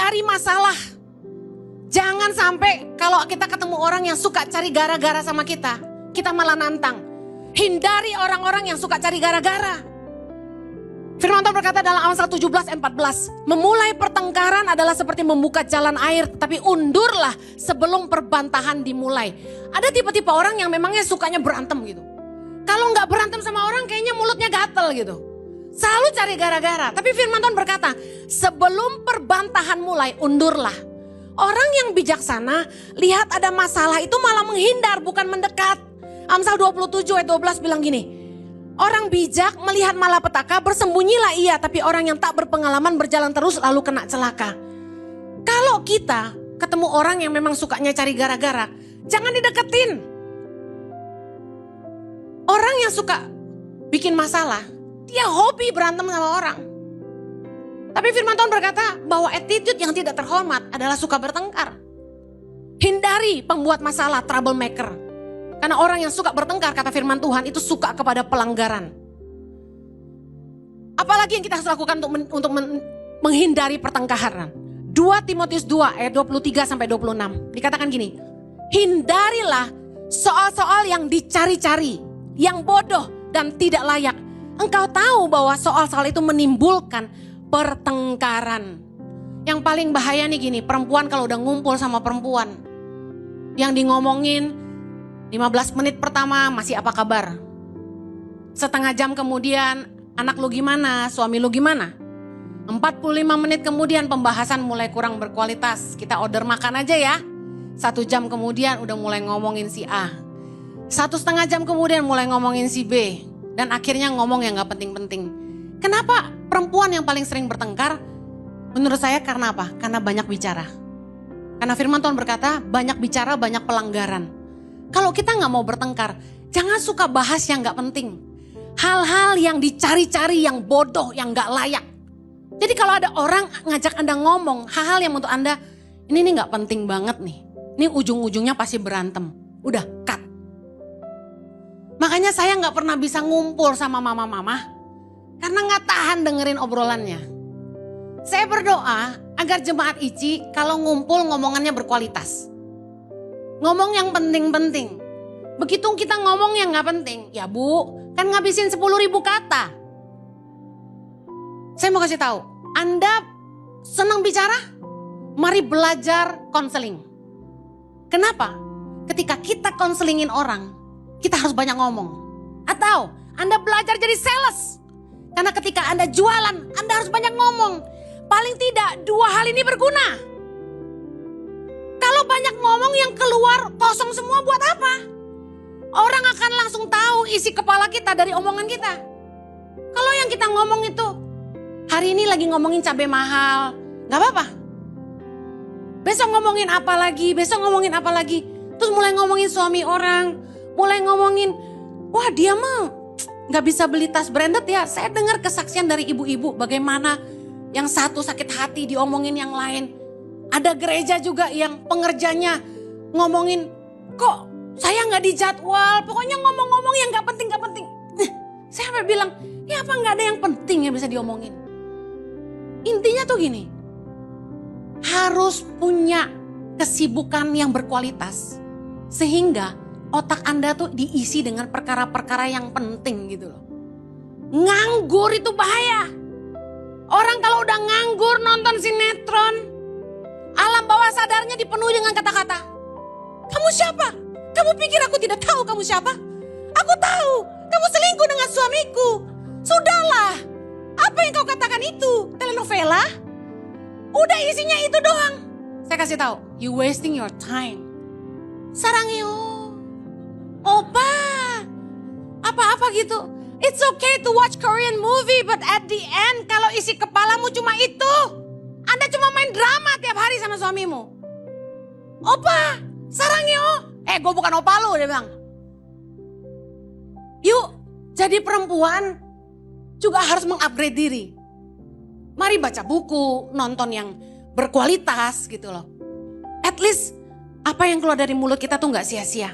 hindari masalah. Jangan sampai kalau kita ketemu orang yang suka cari gara-gara sama kita malah nantang. Hindari orang-orang yang suka cari gara-gara. Firman Tuhan berkata dalam Amsal 17 ayat 14. Memulai pertengkaran adalah seperti membuka jalan air. Tapi undurlah sebelum perbantahan dimulai. Ada tipe-tipe orang yang memangnya sukanya berantem gitu. Kalau gak berantem sama orang kayaknya mulutnya gatel gitu. Selalu cari gara-gara. Tapi firman Tuhan berkata, sebelum perbantahan mulai, undurlah. Orang yang bijaksana, lihat ada masalah itu malah menghindar, bukan mendekat. Amsal 27 ayat 12 bilang gini. Orang bijak melihat malapetaka, bersembunyilah ia. Tapi orang yang tak berpengalaman berjalan terus lalu kena celaka. Kalau kita ketemu orang yang memang sukanya cari gara-gara, jangan dideketin. Orang yang suka bikin masalah, dia hobi berantem sama orang. Tapi firman Tuhan berkata bahwa attitude yang tidak terhormat adalah suka bertengkar. Hindari pembuat masalah, troublemaker. Karena orang yang suka bertengkar, kata firman Tuhan, itu suka kepada pelanggaran. Apalagi yang kita harus lakukan untuk menghindari pertengkaran. 2 Timotius 2 ayat 23 sampai 26. Dikatakan gini, hindarilah soal-soal yang dicari-cari, yang bodoh dan tidak layak. Engkau tahu bahwa soal-soal itu menimbulkan pertengkaran. Yang paling bahaya nih gini, perempuan kalau udah ngumpul sama perempuan, yang di ngomongin 15 menit pertama masih apa kabar. Setengah jam kemudian anak lu gimana, suami lu gimana. 45 menit kemudian pembahasan mulai kurang berkualitas. Kita order makan aja ya. 1 jam kemudian udah mulai ngomongin si A. 1,5 jam kemudian mulai ngomongin si B. Dan akhirnya ngomong yang gak penting-penting. Kenapa perempuan yang paling sering bertengkar? Menurut saya karena apa? Karena banyak bicara. Karena firman Tuhan berkata banyak bicara banyak pelanggaran. Kalau kita gak mau bertengkar, jangan suka bahas yang gak penting. Hal-hal yang dicari-cari, yang bodoh, yang gak layak. Jadi kalau ada orang ngajak Anda ngomong, hal-hal yang untuk Anda, ini nih gak penting banget nih. Ini ujung-ujungnya pasti berantem. Udah, cut. Makanya saya gak pernah bisa ngumpul sama mama-mama, karena gak tahan dengerin obrolannya. Saya berdoa agar jemaat ICI kalau ngumpul ngomongannya berkualitas. Ngomong yang penting-penting. Begitu kita ngomong yang gak penting, ya Bu, kan ngabisin 10.000 kata. Saya mau kasih tahu, Anda senang bicara? Mari belajar konseling. Kenapa? Ketika kita konselingin orang, kita harus banyak ngomong. Atau Anda belajar jadi sales. Karena ketika Anda jualan, Anda harus banyak ngomong. Paling tidak 2 hal ini berguna. Kalau banyak ngomong yang keluar kosong semua buat apa? Orang akan langsung tahu isi kepala kita dari omongan kita. Kalau yang kita ngomong itu, hari ini lagi ngomongin cabai mahal, gak apa-apa. Besok ngomongin apa lagi, besok ngomongin apa lagi. Terus mulai ngomongin suami orang, mulai ngomongin, wah dia mah gak bisa beli tas branded ya. Saya dengar kesaksian dari ibu-ibu bagaimana yang satu sakit hati diomongin yang lain. Ada gereja juga yang pengerjanya ngomongin, kok saya gak dijadwal, pokoknya ngomong-ngomong yang gak penting-gak penting. Saya sampai bilang, ya apa gak ada yang penting yang bisa diomongin. Intinya tuh gini, harus punya kesibukan yang berkualitas. Sehingga otak Anda tuh diisi dengan perkara-perkara yang penting gitu loh. Nganggur itu bahaya. Orang kalau udah nganggur nonton sinetron, alam bawah sadarnya dipenuhi dengan kata-kata. Kamu siapa? Kamu pikir aku tidak tahu kamu siapa? Aku tahu, kamu selingkuh dengan suamiku. Sudahlah, apa yang kau katakan itu? Telenovela? Udah isinya itu doang. Saya kasih tahu, you wasting your time. Sarangyo, opa, apa-apa gitu. It's okay to watch Korean movie, but at the end kalau isi kepalamu cuma itu, Anda cuma main drama tiap hari sama suamimu. Opa, sarangyo. Gue bukan opa lu, dia bilang. Yuk, jadi perempuan juga harus mengupgrade diri. Mari baca buku, nonton yang berkualitas gitu loh. At least apa yang keluar dari mulut kita tuh gak sia-sia.